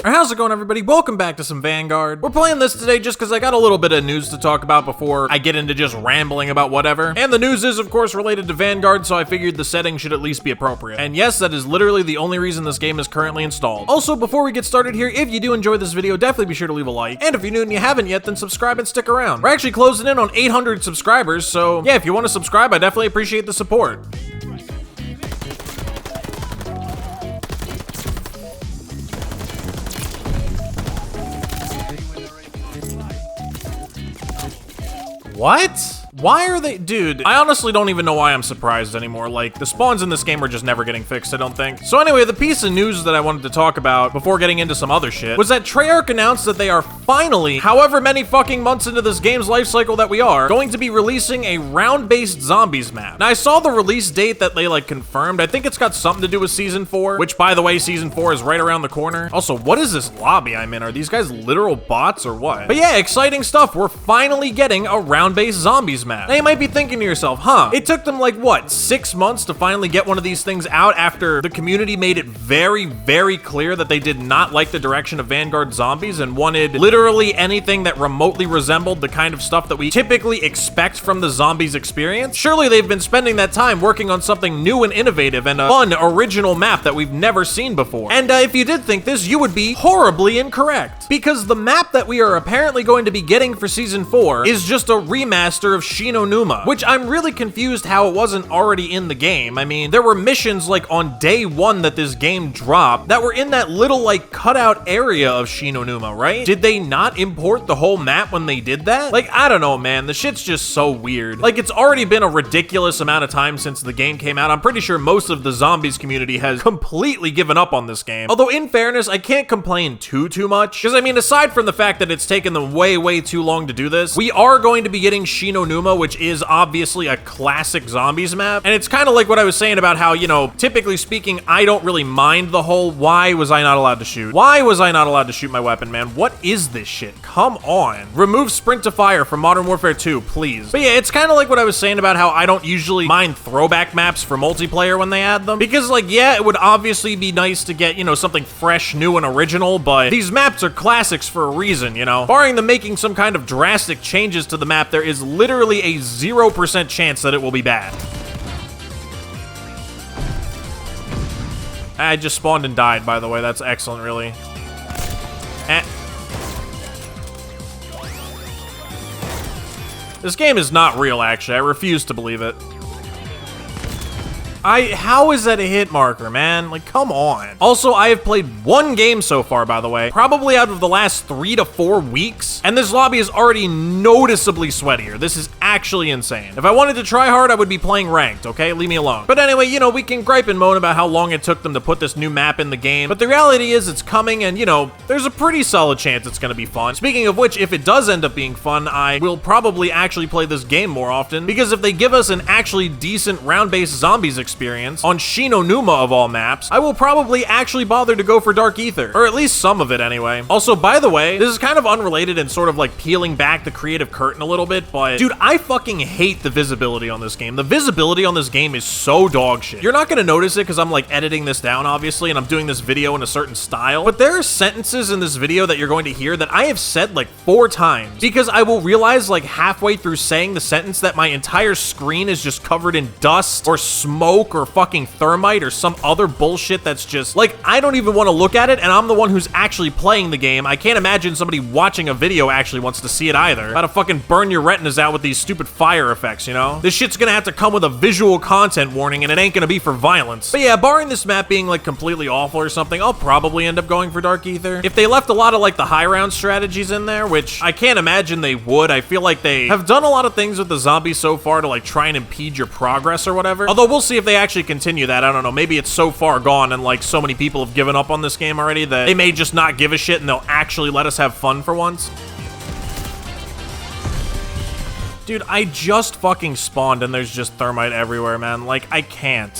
Alright, how's it going, everybody? Welcome back to some Vanguard. We're playing this today just because I got a little bit of news to talk about before I get into just rambling about whatever. And the news is, of course, related to Vanguard, so I figured the setting should at least be appropriate. And yes, that is literally the only reason this game is currently installed. Also, before we get started here, if you do enjoy this video, definitely be sure to leave a like. And if you're new and you haven't yet, then subscribe and stick around. We're actually closing in on 800 subscribers, so yeah, if you want to subscribe, I definitely appreciate the support. What? Why are they- Dude, I honestly don't even know why I'm surprised anymore. Like, the spawns in this game are just never getting fixed, I don't think. So anyway, the piece of news that I wanted to talk about before getting into some other shit was that Treyarch announced that they are finally, however many fucking months into this game's life cycle that we are, going to be releasing a round-based zombies map. Now, I saw the release date that they, like, confirmed. I think it's got something to do with Season 4, which, by the way, Season 4 is right around the corner. Also, what is this lobby I'm in? Are these guys literal bots or what? But yeah, exciting stuff. We're finally getting a round-based zombies map. Now, you might be thinking to yourself, huh, it took them like, what, 6 months to finally get one of these things out after the community made it very, very clear that they did not like the direction of Vanguard zombies and wanted literally anything that remotely resembled the kind of stuff that we typically expect from the zombies experience? Surely they've been spending that time working on something new and innovative and a fun, original map that we've never seen before. And if you did think this, you would be horribly incorrect. Because the map that we are apparently going to be getting for Season 4 is just a remaster of numa, which I'm really confused how it wasn't already in the game. I mean, there were missions like on day 1 that this game dropped that were in that little like cutout area of numa, right? Did they not import the whole map when they did that? Like, I don't know, man. The shit's just so weird. Like, it's already been a ridiculous amount of time since the game came out. I'm pretty sure most of the zombies community has completely given up on this game. Although, in fairness, I can't complain too much. Because, I mean, aside from the fact that it's taken them way too long to do this, we are going to be getting numa, which is obviously a classic zombies map. And it's kind of like what I was saying about how, you know, typically speaking, I don't really mind the whole why was I not allowed to shoot? Why was I not allowed to shoot my weapon, man? What is this shit? Come on. Remove sprint to fire from Modern Warfare 2, please. But yeah, it's kind of like what I was saying about how I don't usually mind throwback maps for multiplayer when they add them. Because, like, yeah, it would obviously be nice to get, you know, something fresh, new, and original, but these maps are classics for a reason, you know? Barring them making some kind of drastic changes to the map, there is literally a 0% chance that it will be bad. I just spawned and died, by the way. That's excellent, really. This game is not real, actually. I refuse to believe it. How is that a hit marker, man? Like, come on. Also, I have played one game so far, by the way, probably out of the last 3 to 4 weeks, and this lobby is already noticeably sweatier. This is actually insane. If I wanted to try hard, I would be playing ranked, okay? Leave me alone. But anyway, you know, we can gripe and moan about how long it took them to put this new map in the game, but the reality is it's coming, and, you know, there's a pretty solid chance it's gonna be fun. Speaking of which, if it does end up being fun, I will probably actually play this game more often, because if they give us an actually decent round-based zombies experience on numa of all maps, I will probably actually bother to go for Dark Aether, or at least some of it anyway. Also, by the way, this is kind of unrelated and sort of like peeling back the creative curtain a little bit, but dude, I fucking hate the visibility on this game. The visibility on this game is so dog shit. You're not gonna notice it because I'm like editing this down, obviously, and I'm doing this video in a certain style, but there are sentences in this video that you're going to hear that I have said like 4 times, because I will realize like halfway through saying the sentence that my entire screen is just covered in dust or smoke or fucking thermite or some other bullshit that's just like, I don't even want to look at it, and I'm the one who's actually playing the game. I can't imagine somebody watching a video actually wants to see it either. How to fucking burn your retinas out with these stupid fire effects, you know? This shit's gonna have to come with a visual content warning, and it ain't gonna be for violence. But yeah, barring this map being like completely awful or something, I'll probably end up going for Dark Aether. If they left a lot of like the high round strategies in there, which I can't imagine they would, I feel like they have done a lot of things with the zombies so far to like try and impede your progress or whatever. Although we'll see if they actually continue that. I don't know. Maybe it's so far gone and like so many people have given up on this game already that they may just not give a shit and they'll actually let us have fun for once. Dude, I just fucking spawned and there's just thermite everywhere, man. Like, I can't.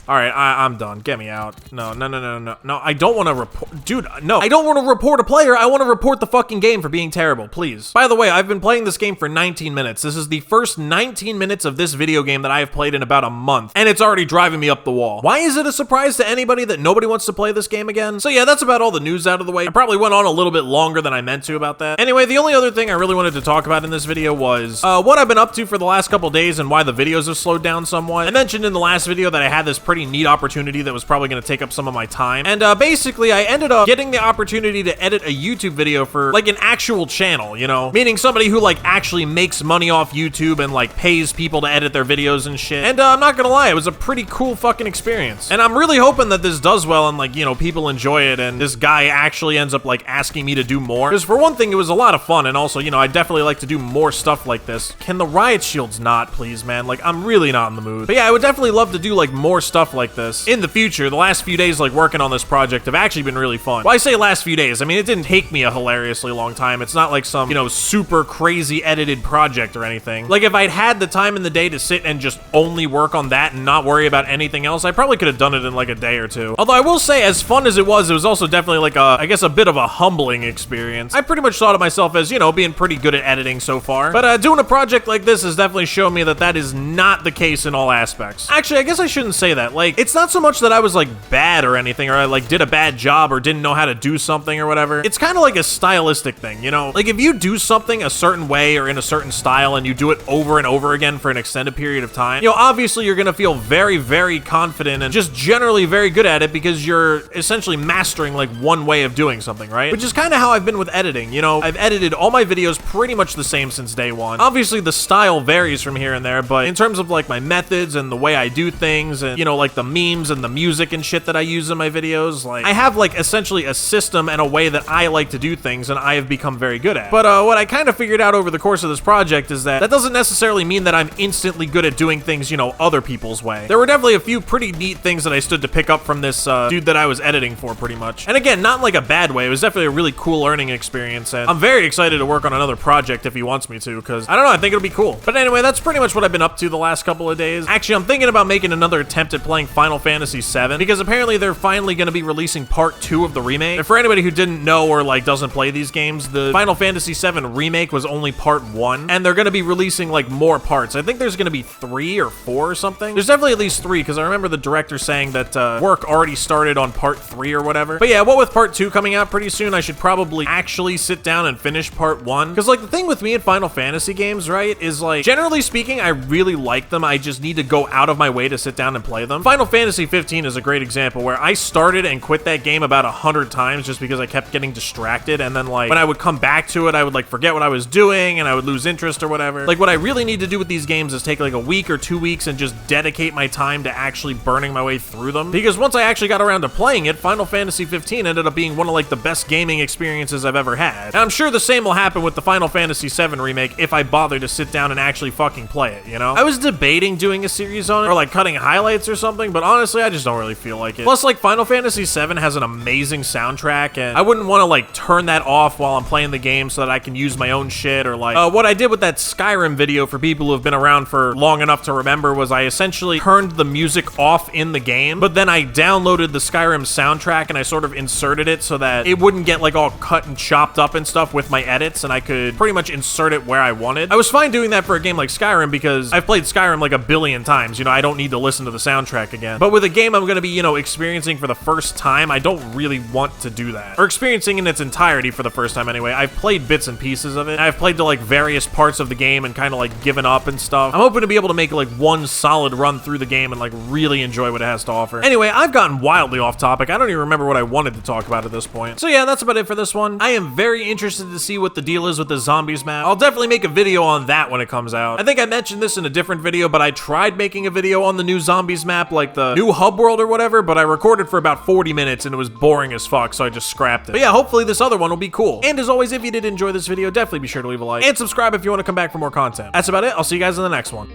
All right, I'm done. Get me out. No, I don't want to report. Dude, no. I don't want to report a player. I want to report the fucking game for being terrible, please. By the way, I've been playing this game for 19 minutes. This is the first 19 minutes of this video game that I have played in about a month, and it's already driving me up the wall. Why is it a surprise to anybody that nobody wants to play this game again? So yeah, that's about all the news out of the way. I probably went on a little bit longer than I meant to about that. Anyway, the only other thing I really wanted to talk about in this video was what I've been up to for the last couple days and why the videos have slowed down somewhat. I mentioned in the last video that I had this pretty neat opportunity that was probably going to take up some of my time, and basically I ended up getting the opportunity to edit a YouTube video for like an actual channel, you know, meaning somebody who like actually makes money off YouTube and like pays people to edit their videos and shit. And I'm not gonna lie, it was a pretty cool fucking experience, and I'm really hoping that this does well and like, you know, people enjoy it and this guy actually ends up like asking me to do more, because for one thing it was a lot of fun, and also, you know, I definitely like to do more stuff like this. Can the riot shields not, please, man? Like, I'm really not in the mood. But yeah, I would definitely love to do like more stuff like this in the future. The last few days like working on this project have actually been really fun. Well, I say last few days, I mean, it didn't take me a hilariously long time. It's not like some, you know, super crazy edited project or anything. Like, if I'd had the time in the day to sit and just only work on that and not worry about anything else, I probably could have done it in like a day or two. Although I will say, as fun as it was also definitely like I guess a bit of a humbling experience. I pretty much thought of myself as, you know, being pretty good at editing so far, but doing a project like this has definitely shown me that that is not the case in all aspects. Actually, I guess I shouldn't say that. Like, it's not so much that I was like bad or anything, or I like did a bad job or didn't know how to do something or whatever. It's kind of like a stylistic thing, you know? Like, if you do something a certain way or in a certain style and you do it over and over again for an extended period of time, you know, obviously you're gonna feel very, very confident and just generally very good at it because you're essentially mastering like one way of doing something, right? Which is kind of how I've been with editing. You know, I've edited all my videos pretty much the same since day one. Obviously the style varies from here and there, but in terms of like my methods and the way I do things and, you know, like the memes and the music and shit that I use in my videos, like I have like essentially a system and a way that I like to do things and I have become very good at. But what I kind of figured out over the course of this project is that doesn't necessarily mean that I'm instantly good at doing things, you know, other people's way. There were definitely a few pretty neat things that I stood to pick up from this dude that I was editing for, pretty much. And again, not in like a bad way. It was definitely a really cool learning experience, and I'm very excited to work on another project if he wants me to, because I don't know, I think it'll be cool. But anyway, that's pretty much what I've been up to the last couple of days. Actually, I'm thinking about making another attempt at playing Final Fantasy VII, because apparently they're finally going to be releasing part 2 of the remake. And for anybody who didn't know or like doesn't play these games, the Final Fantasy VII remake was only part 1, and they're going to be releasing like more parts. I think there's going to be 3 or 4 or something. There's definitely at least 3, because I remember the director saying that work already started on part 3 or whatever. But yeah, what with part 2 coming out pretty soon, I should probably actually sit down and finish part 1. Because like the thing with me in Final Fantasy games, right, is like generally speaking, I really like them. I just need to go out of my way to sit down and play them. Final Fantasy 15 is a great example where I started and quit that game about 100 times just because I kept getting distracted, and then like when I would come back to it, I would like forget what I was doing and I would lose interest or whatever. Like what I really need to do with these games is take like a week or 2 weeks and just dedicate my time to actually burning my way through them, because once I actually got around to playing it, Final Fantasy 15 ended up being one of like the best gaming experiences I've ever had. And I'm sure the same will happen with the Final Fantasy VII remake if I bother to sit down and actually fucking play it, you know? I was debating doing a series on it or like cutting highlights or something, but honestly, I just don't really feel like it. Plus, like Final Fantasy VII has an amazing soundtrack, and I wouldn't want to like turn that off while I'm playing the game so that I can use my own shit, or like what I did with that Skyrim video for people who have been around for long enough to remember was I essentially turned the music off in the game, but then I downloaded the Skyrim soundtrack and I sort of inserted it so that it wouldn't get like all cut and chopped up and stuff with my edits, and I could pretty much insert it where I wanted. I was fine doing that for a game like Skyrim because I've played Skyrim like a billion times, you know, I don't need to listen to the soundtrack again. But with a game I'm gonna be, you know, experiencing for the first time, I don't really want to do that. Or experiencing in its entirety for the first time anyway. I've played bits and pieces of it. I've played to like various parts of the game and kind of like given up and stuff. I'm hoping to be able to make like one solid run through the game and like really enjoy what it has to offer. Anyway, I've gotten wildly off topic. I don't even remember what I wanted to talk about at this point. So yeah, that's about it for this one. I am very interested to see what the deal is with the zombies map. I'll definitely make a video on that when it comes out. I think I mentioned this in a different video, but I tried making a video on the new zombies map, like the new hub world or whatever, but I recorded for about 40 minutes and it was boring as fuck, so I just scrapped it. But yeah, hopefully this other one will be cool. And as always, if you did enjoy this video, definitely be sure to leave a like and subscribe if you want to come back for more content. That's about it. I'll see you guys in the next one.